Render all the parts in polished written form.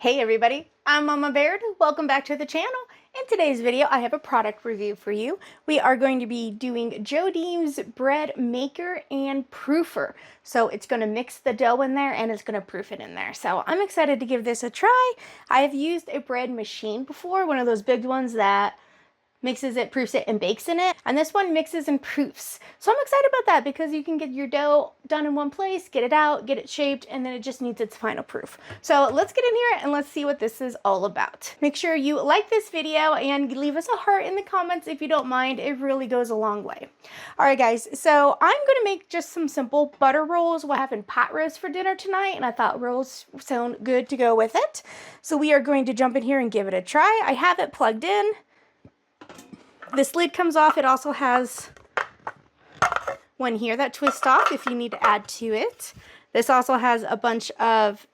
Hey everybody, I'm Mama Baird. Welcome back to the channel. In today's video, I have a product review for you. We are going to be doing Joydeem's bread maker and proofer. So it's going to mix the dough in there and it's going to proof it in there. So I'm excited to give this a try. I have used a bread machine before, one of those big ones that mixes it, proofs it, and bakes in it. And this one mixes and proofs. So I'm excited about that because you can get your dough done in one place, get it out, get it shaped, and then it just needs its final proof. So let's get in here and let's see what this is all about. Make sure you like this video and leave us a heart in the comments if you don't mind. It really goes a long way. All right, guys, so I'm gonna make just some simple butter rolls. We're having pot roast for dinner tonight, and I thought rolls sound good to go with it. So we are going to jump in here and give it a try. I have it plugged in. This lid comes off. It also has one here that twists off if you need to add to it. This also has a bunch of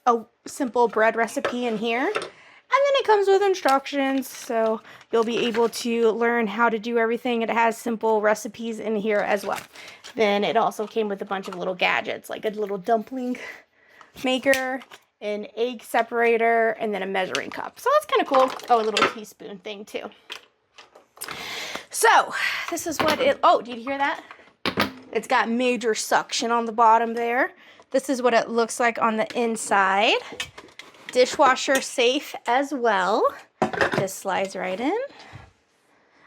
a simple bread recipe in here. And then it comes with instructions, so you'll be able to learn how to do everything. It has simple recipes in here as well. Then it also came with a bunch of little gadgets, like a little dumpling maker, an egg separator, and then a measuring cup. So that's kind of cool. Oh, a little teaspoon thing too. So this is what it, oh, did you hear that? It's got major suction on the bottom there. This is what it looks like on the inside. Dishwasher safe as well. Just slides right in.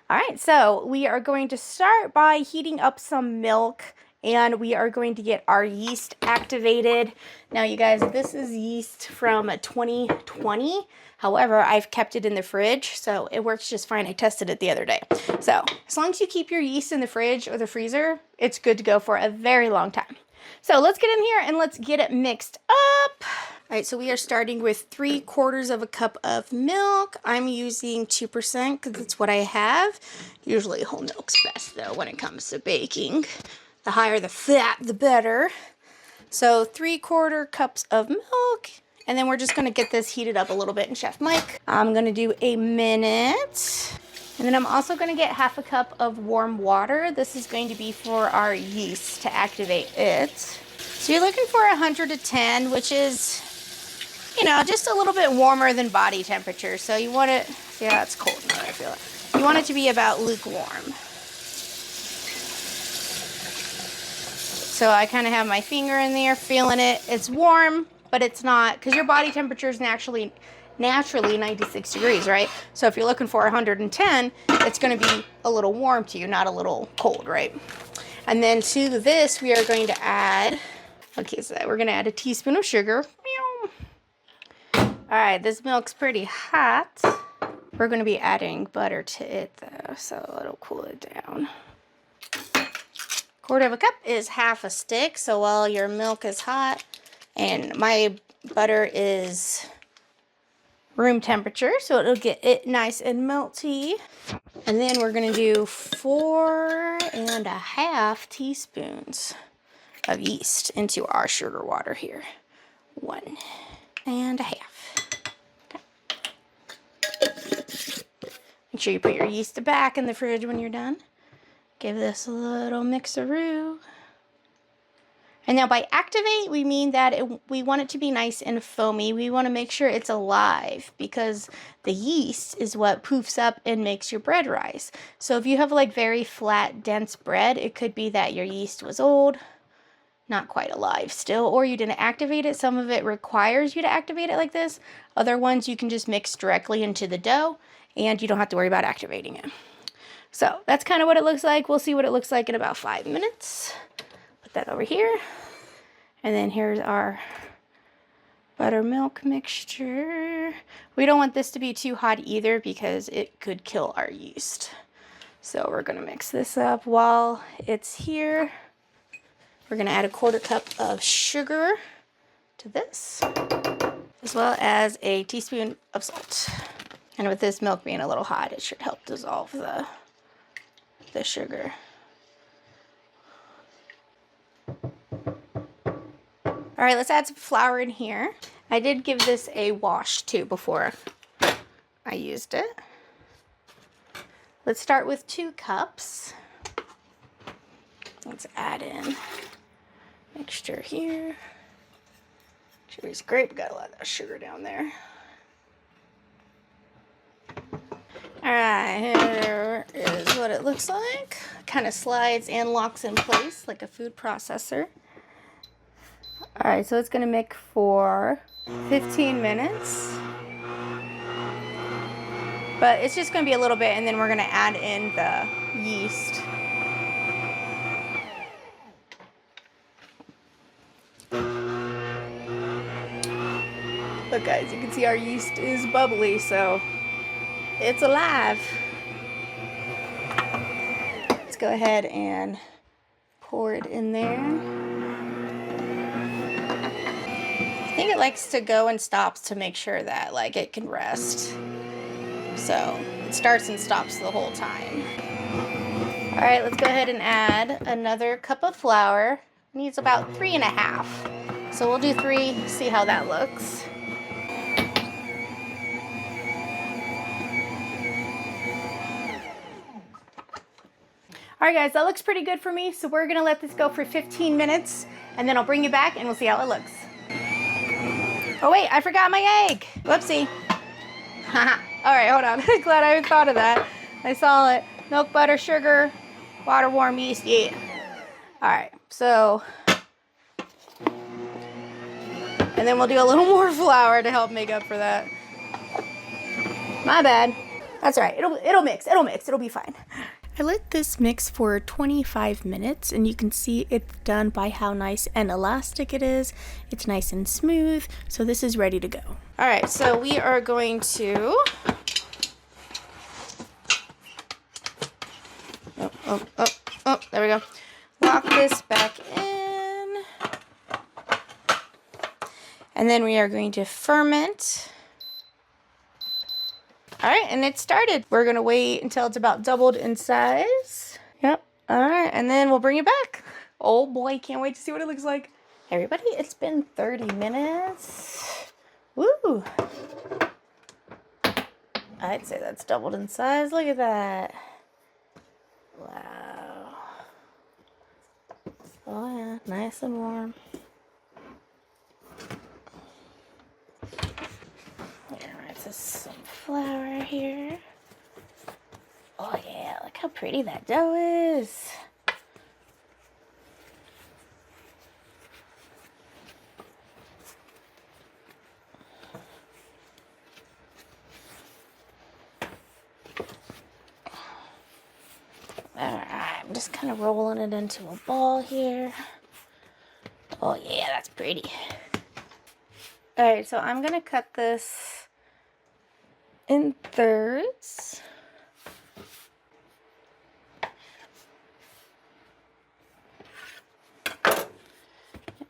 All right, so we are going to start by heating up some milk, and we are going to get our yeast activated. Now, you guys, this is yeast from 2020. However, I've kept it in the fridge, so it works just fine. I tested it the other day. So as long as you keep your yeast in the fridge or the freezer, it's good to go for a very long time. So let's get in here and let's get it mixed up. All right, so we are starting with 3/4 of a cup of milk. I'm using 2% because it's what I have. Usually whole milk's best though when it comes to baking. The higher the fat, the better. So 3/4 cups of milk. And then we're just gonna get this heated up a little bit in Chef Mike. I'm gonna do a minute. And then I'm also gonna get 1/2 cup of warm water. This is going to be for our yeast to activate it. So you're looking for 110, which is, you know, just a little bit warmer than body temperature. So you want it, yeah, it's cold now, I feel it. You want it to be about lukewarm. So I kind of have my finger in there, feeling it. It's warm, but it's not, because your body temperature is naturally 96 degrees, right? So if you're looking for 110, it's going to be a little warm to you, not a little cold, right? And then to this, we are going to add, okay, so we're going to add a teaspoon of sugar. All right, this milk's pretty hot. We're going to be adding butter to it, though, so it'll cool it down. 1/4 cup is 1/2 stick, so while your milk is hot, and my butter is room temperature, so it'll get it nice and melty. And then we're going to do 4½ teaspoons of yeast into our sugar water here. 1½ Okay. Make sure you put your yeast back in the fridge when you're done. Give this a little mixeroo. And now by activate, we mean that we want it to be nice and foamy. We want to make sure it's alive because the yeast is what poofs up and makes your bread rise. So if you have like very flat, dense bread, it could be that your yeast was old, not quite alive still, or you didn't activate it. Some of it requires you to activate it like this. Other ones you can just mix directly into the dough and you don't have to worry about activating it. So that's kind of what it looks like. We'll see what it looks like in about 5 minutes. Put that over here. And then here's our buttermilk mixture. We don't want this to be too hot either because it could kill our yeast. So we're going to mix this up while it's here. We're going to add a 1/4 cup of sugar to this, as well as a teaspoon of salt. And with this milk being a little hot, it should help dissolve the sugar. All right, let's add some flour in here. I did give this a wash too before I used it. Let's start with 2 cups. Let's add in mixture here. Sugar's great, but gotta let that sugar down there. Alright, here is what it looks like. Kind of slides and locks in place like a food processor. Alright, so it's gonna make for 15 minutes. But it's just gonna be a little bit, and then we're gonna add in the yeast. Look guys, you can see our yeast is bubbly, so it's alive. Let's go ahead and pour it in there. I think it likes to go and stops to make sure that like it can rest. So it starts and stops the whole time. All right, let's go ahead and add another cup of flour. It needs about 3.5. So we'll do 3, see how that looks. All right guys, that looks pretty good for me. So we're gonna let this go for 15 minutes and then I'll bring you back and we'll see how it looks. Oh wait, I forgot my egg. Whoopsie. All right, hold on. Glad I thought of that. I saw it. Milk, butter, sugar, water, warm yeast, yeah. All right, so, and then we'll do a little more flour to help make up for that. My bad. That's all right, it'll mix, it'll be fine. I let this mix for 25 minutes and you can see it's done by how nice and elastic it is. It's nice and smooth, so this is ready to go. All right, so we are going to, there we go. Lock this back in. And then we are going to ferment. All right, and it started. We're gonna wait until it's about doubled in size. Yep, all right, and then we'll bring it back. Oh boy, can't wait to see what it looks like. Everybody, it's been 30 minutes. Woo! I'd say that's doubled in size, look at that. Wow. Oh yeah, nice and warm. Some flour here. Oh yeah, look how pretty that dough is. Alright, I'm just kind of rolling it into a ball here. Oh yeah, that's pretty. Alright, so I'm gonna cut this in thirds.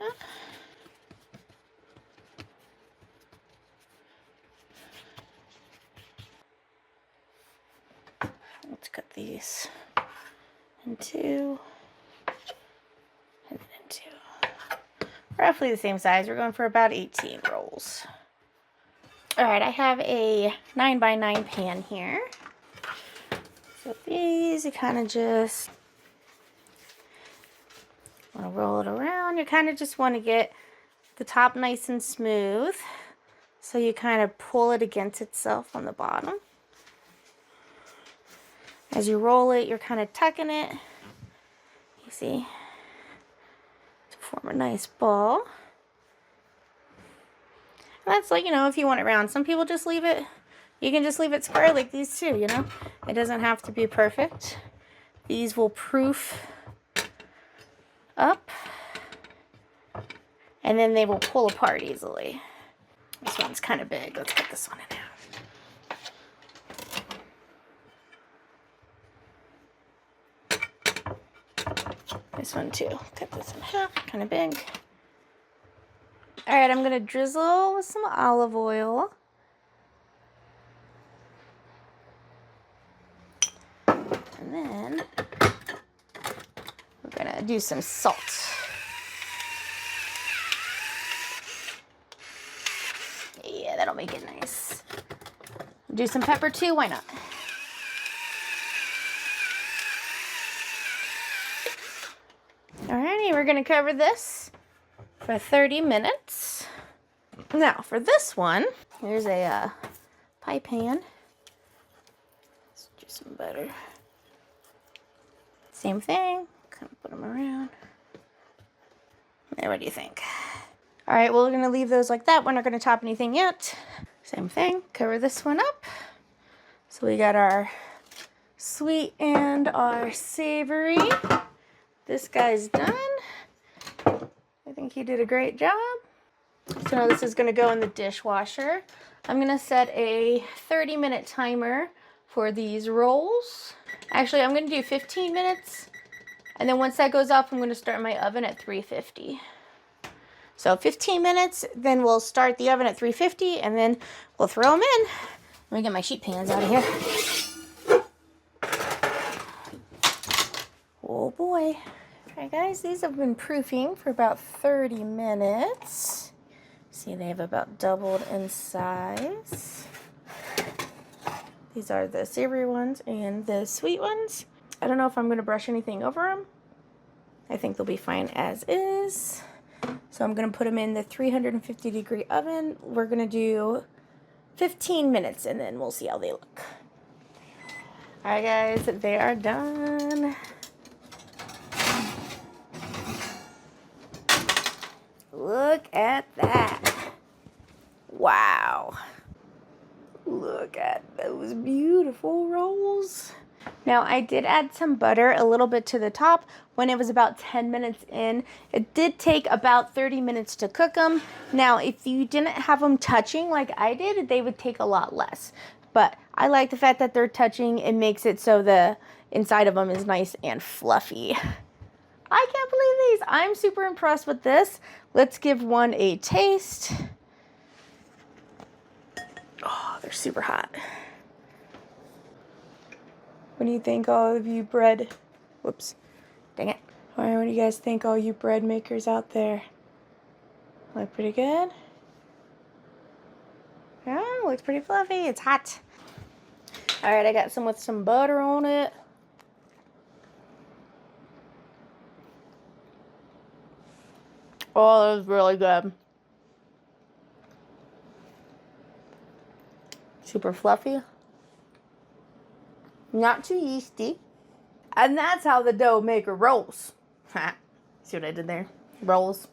Yeah. Let's cut these in 2 and then in 2. Roughly the same size. We're going for about 18 rolls. Alright, I have a 9x9 pan here. So these, you kind of just want to roll it around. You kind of just want to get the top nice and smooth. So you kind of pull it against itself on the bottom. As you roll it, you're kind of tucking it. You see? To form a nice ball. That's like, you know, if you want it round. Some people just leave it, you can just leave it square like these too, you know. It doesn't have to be perfect. These will proof up. And then they will pull apart easily. This one's kind of big. Let's cut this one in half. This one too. Cut this in half. Kind of big. Alright, I'm going to drizzle with some olive oil. And then we're going to do some salt. Yeah, that'll make it nice. Do some pepper too, why not? Alrighty, we're going to cover this for 30 minutes. Now for this one, here's a pie pan. Let's do some butter. Same thing, kind of put them around. There, what do you think? All right, well, we're gonna leave those like that. We're not gonna chop anything yet. Same thing, cover this one up. So we got our sweet and our savory. This guy's done. I think he did a great job. So now this is gonna go in the dishwasher. I'm gonna set a 30-minute timer for these rolls. Actually, I'm gonna do 15 minutes. And then once that goes off, I'm gonna start my oven at 350. So 15 minutes, then we'll start the oven at 350, and then we'll throw them in. Let me get my sheet pans out of here. Oh boy. All right, guys, these have been proofing for about 30 minutes. See, they have about doubled in size. These are the savory ones and the sweet ones. I don't know if I'm gonna brush anything over them. I think they'll be fine as is. So I'm going to put them in the 350-degree oven. We're going to do 15 minutes, and then we'll see how they look. All right, guys, they are done. Look at that. Wow. Look at those beautiful rolls. Now, I did add some butter a little bit to the top when it was about 10 minutes in. It did take about 30 minutes to cook them. Now, if you didn't have them touching like I did, they would take a lot less. But I like the fact that they're touching. It makes it so the inside of them is nice and fluffy. I can't believe these. I'm super impressed with this. Let's give one a taste. Oh, they're super hot. What do you think, all of you bread? Whoops. Dang it. All right, what do you guys think, all you bread makers out there? Look pretty good? Yeah, looks pretty fluffy. It's hot. All right, I got some with some butter on it. Oh, that was really good. Super fluffy. Not too yeasty. And that's how the dough maker rolls. See what I did there? Rolls.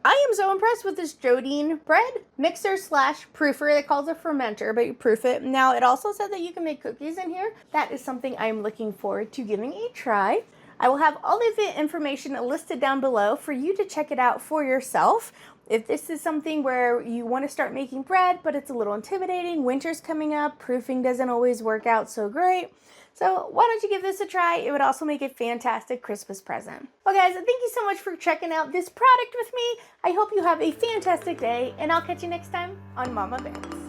I am so impressed with this Joydeem bread mixer / proofer. It calls it fermenter, but you proof it. Now, it also said that you can make cookies in here. That is something I'm looking forward to giving a try. I will have all of the information listed down below for you to check it out for yourself. If this is something where you want to start making bread, but it's a little intimidating, winter's coming up, proofing doesn't always work out so great. So why don't you give this a try? It would also make a fantastic Christmas present. Well, guys, thank you so much for checking out this product with me. I hope you have a fantastic day, and I'll catch you next time on Mama Bears.